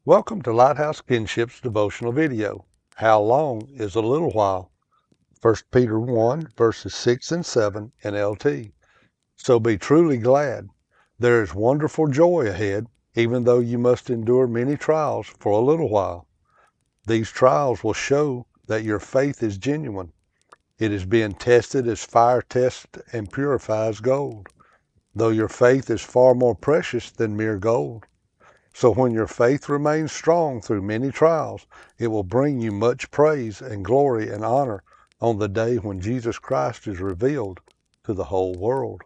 Welcome to Lighthouse KinShip's devotional video. How long is a little while? 1 Peter 1, verses 6 and 7, NLT. So be truly glad. There is wonderful joy ahead, even though you must endure many trials for a little while. These trials will show that your faith is genuine. It is being tested as fire tests and purifies gold, though your faith is far more precious than mere gold. So when your faith remains strong through many trials, it will bring you much praise and glory and honor on the day when Jesus Christ is revealed to the whole world.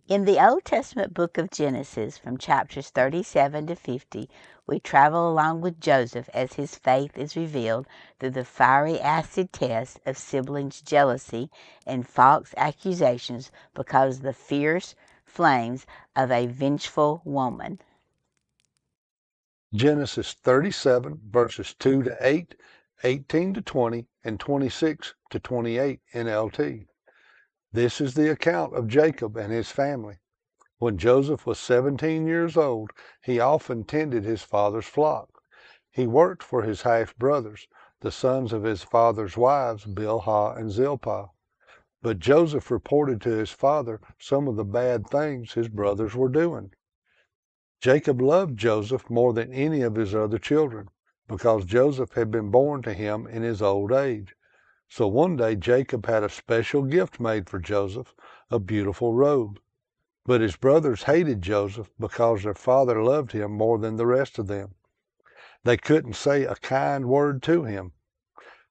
In the Old Testament book of Genesis, from chapters 37 to 50, we travel along with Joseph as his faith is revealed through the fiery acid test of siblings' jealousy and false accusations because of the fierce flames of a vengeful woman. Genesis 37, verses 2 to 8, 18 to 20, and 26 to 28 NLT. This is the account of Jacob and his family. When Joseph was 17 years old, he often tended his father's flock. He worked for his half-brothers, the sons of his father's wives, Bilhah and Zilpah. But Joseph reported to his father some of the bad things his brothers were doing. Jacob loved Joseph more than any of his other children, because Joseph had been born to him in his old age. So one day Jacob had a special gift made for Joseph, a beautiful robe. But his brothers hated Joseph because their father loved him more than the rest of them. They couldn't say a kind word to him.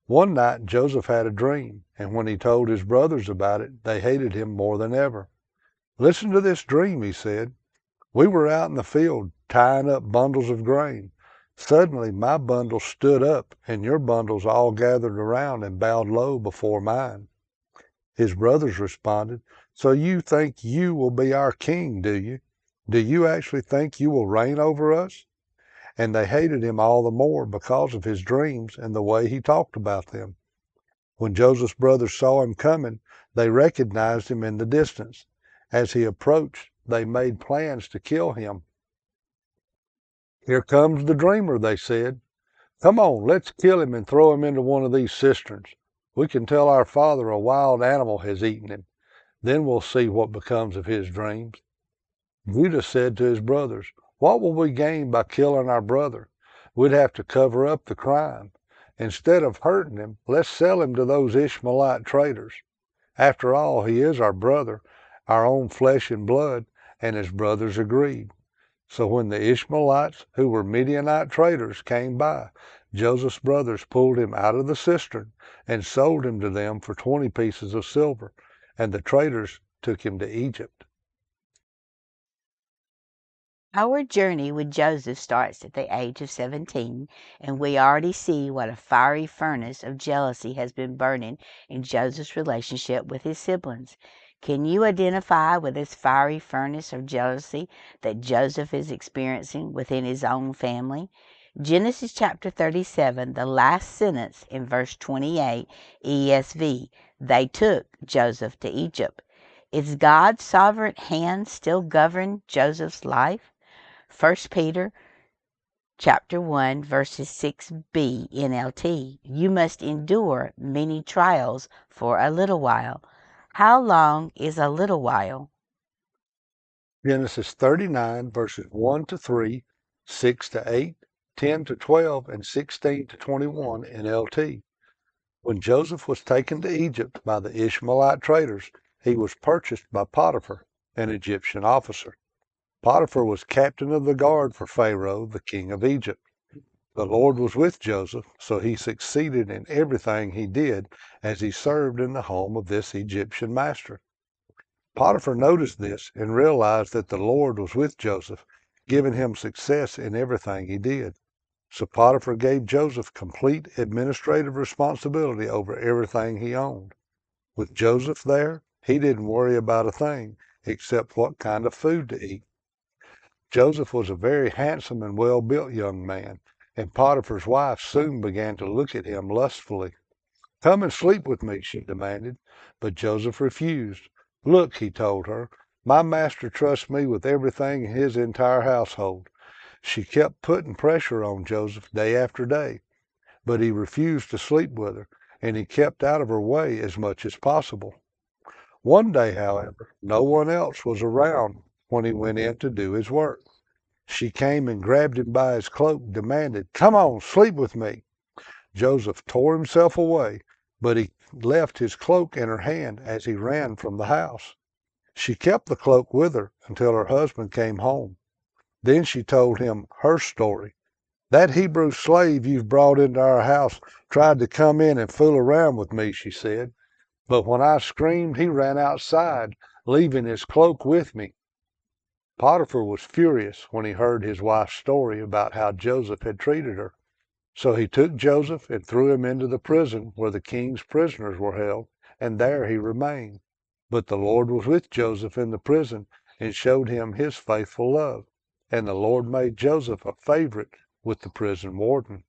One night Joseph had a dream, and when he told his brothers about it, they hated him more than ever. "Listen to this dream," he said. "We were out in the field tying up bundles of grain. Suddenly my bundle stood up, and your bundles all gathered around and bowed low before mine." His brothers responded, "So you think you will be our king, do you? Do you actually think you will reign over us?" And they hated him all the more because of his dreams and the way he talked about them. When Joseph's brothers saw him coming, they recognized him in the distance. As he approached, they made plans to kill him. "Here comes the dreamer," they said. "Come on, let's kill him and throw him into one of these cisterns. We can tell our father a wild animal has eaten him. Then we'll see what becomes of his dreams." Judah said to his brothers, "What will we gain by killing our brother? We'd have to cover up the crime. Instead of hurting him, let's sell him to those Ishmaelite traders. After all, he is our brother, our own flesh and blood," and his brothers agreed. So when the Ishmaelites, who were Midianite traders, came by, Joseph's brothers pulled him out of the cistern and sold him to them for 20 pieces of silver, and the traders took him to Egypt. Our journey with Joseph starts at the age of 17, and we already see what a fiery furnace of jealousy has been burning in Joseph's relationship with his siblings. Can you identify with this fiery furnace of jealousy that Joseph is experiencing within his own family? Genesis chapter 37, the last sentence in verse 28, ESV, "They took Joseph to Egypt." Is God's sovereign hand still govern Joseph's life? 1 Peter chapter 1, verses 6b NLT. You must endure many trials for a little while. How long is a little while? Genesis 39, verses 1 to 3, 6 to 8, 10 to 12, and 16 to 21 NLT. When Joseph was taken to Egypt by the Ishmaelite traders, he was purchased by Potiphar, an Egyptian officer. Potiphar was captain of the guard for Pharaoh, the king of Egypt. The Lord was with Joseph, so he succeeded in everything he did as he served in the home of this Egyptian master. Potiphar noticed this and realized that the Lord was with Joseph, giving him success in everything he did. So Potiphar gave Joseph complete administrative responsibility over everything he owned. With Joseph there, he didn't worry about a thing except what kind of food to eat. Joseph was a very handsome and well-built young man, and Potiphar's wife soon began to look at him lustfully. "Come and sleep with me," she demanded, but Joseph refused. "Look," he told her, "my master trusts me with everything in his entire household. She kept putting pressure on Joseph day after day, but he refused to sleep with her, and he kept out of her way as much as possible. One day, however, no one else was around when he went in to do his work. She came and grabbed him by his cloak, demanded, "Come on, sleep with me." Joseph tore himself away, but he left his cloak in her hand as he ran from the house. She kept the cloak with her until her husband came home. Then she told him her story. "That Hebrew slave you've brought into our house tried to come in and fool around with me," she said. "But when I screamed, he ran outside, leaving his cloak with me." Potiphar was furious when he heard his wife's story about how Joseph had treated her. So he took Joseph and threw him into the prison where the king's prisoners were held, and there he remained. But the Lord was with Joseph in the prison and showed him his faithful love. And the Lord made Joseph a favorite with the prison warden.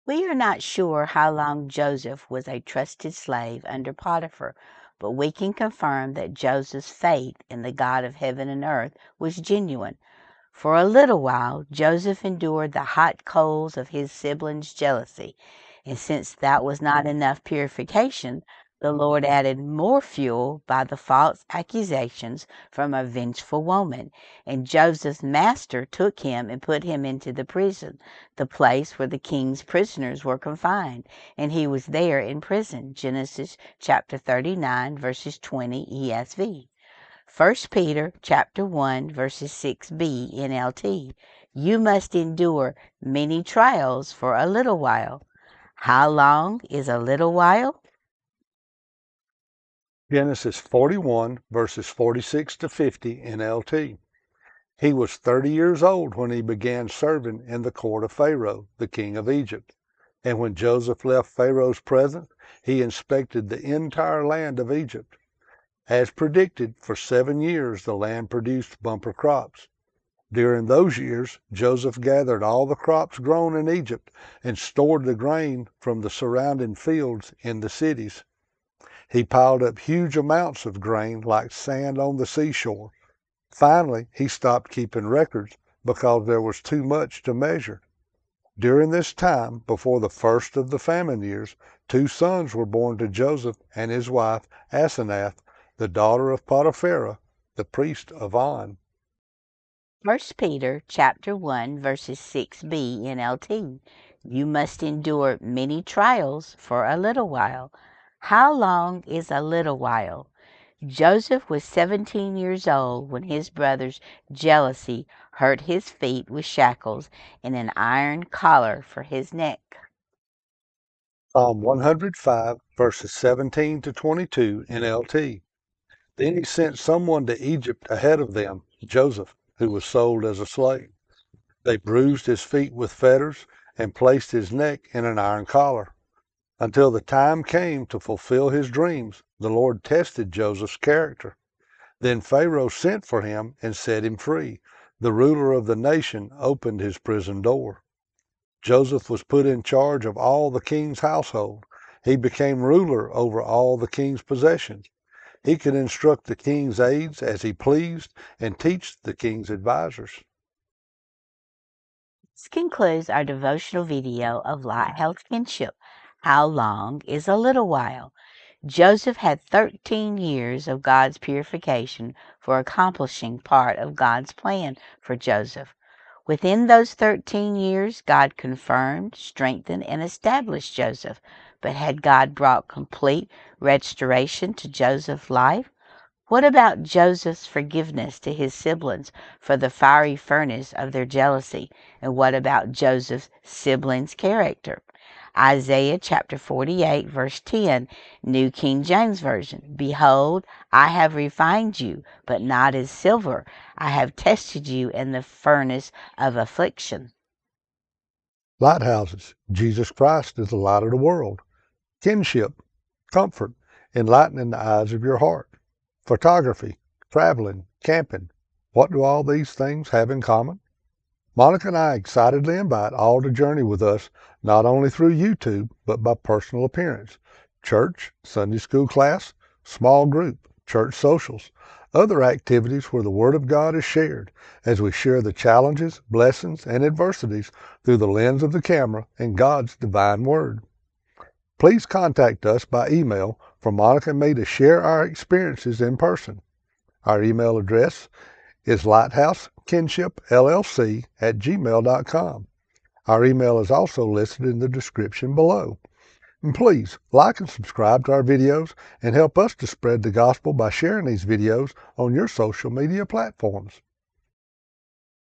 We are not sure how long Joseph was a trusted slave under Potiphar, but we can confirm that Joseph's faith in the God of heaven and earth was genuine. For a little while, Joseph endured the hot coals of his siblings' jealousy, and since that was not enough purification, the Lord added more fuel by the false accusations from a vengeful woman, and Joseph's master took him and put him into the prison, the place where the king's prisoners were confined, and he was there in prison. Genesis chapter 39, verses 20 ESV. 1 Peter chapter 1, verses 6b NLT. You must endure many trials for a little while. How long is a little while? Genesis 41, verses 46 to 50 NLT. He was 30 years old when he began serving in the court of Pharaoh, the king of Egypt. And when Joseph left Pharaoh's presence, he inspected the entire land of Egypt. As predicted, for 7 years the land produced bumper crops. During those years, Joseph gathered all the crops grown in Egypt and stored the grain from the surrounding fields in the cities. He piled up huge amounts of grain like sand on the seashore. Finally, he stopped keeping records because there was too much to measure. During this time, before the first of the famine years, 2 sons were born to Joseph and his wife Asenath, the daughter of Potiphar, the priest of On. 1 Peter chapter 1, verses 6b NLT. You must endure many trials for a little while. How long is a little while? Joseph was 17 years old when his brother's jealousy hurt his feet with shackles and an iron collar for his neck. Psalm 105, verses 17 to 22 NLT. Then he sent someone to Egypt ahead of them, Joseph, who was sold as a slave. They bruised his feet with fetters and placed his neck in an iron collar. Until the time came to fulfill his dreams, the Lord tested Joseph's character. Then Pharaoh sent for him and set him free. The ruler of the nation opened his prison door. Joseph was put in charge of all the king's household. He became ruler over all the king's possessions. He could instruct the king's aides as he pleased and teach the king's advisors. This concludes our devotional video of Lighthouse KinShip. How long is a little while? Joseph had 13 years of God's purification for accomplishing part of God's plan for Joseph. Within those 13 years, God confirmed, strengthened, and established Joseph. But had God brought complete restoration to Joseph's life? What about Joseph's forgiveness to his siblings for the fiery furnace of their jealousy? And what about Joseph's siblings' character? Isaiah chapter 48, verse 10, New King James Version. Behold, I have refined you, but not as silver. I have tested you in the furnace of affliction. Lighthouses. Jesus Christ is the light of the world. KinShip. Comfort. Enlightening the eyes of your heart. Photography. Traveling. Camping. What do all these things have in common? Monica and I excitedly invite all to journey with us, not only through YouTube, but by personal appearance, church, Sunday school class, small group, church socials, other activities where the Word of God is shared as we share the challenges, blessings, and adversities through the lens of the camera and God's divine Word. Please contact us by email for Monica and me to share our experiences in person. Our email address is lighthousekinshipllc@gmail.com. Our email is also listed in the description below. And please like and subscribe to our videos and help us to spread the gospel by sharing these videos on your social media platforms.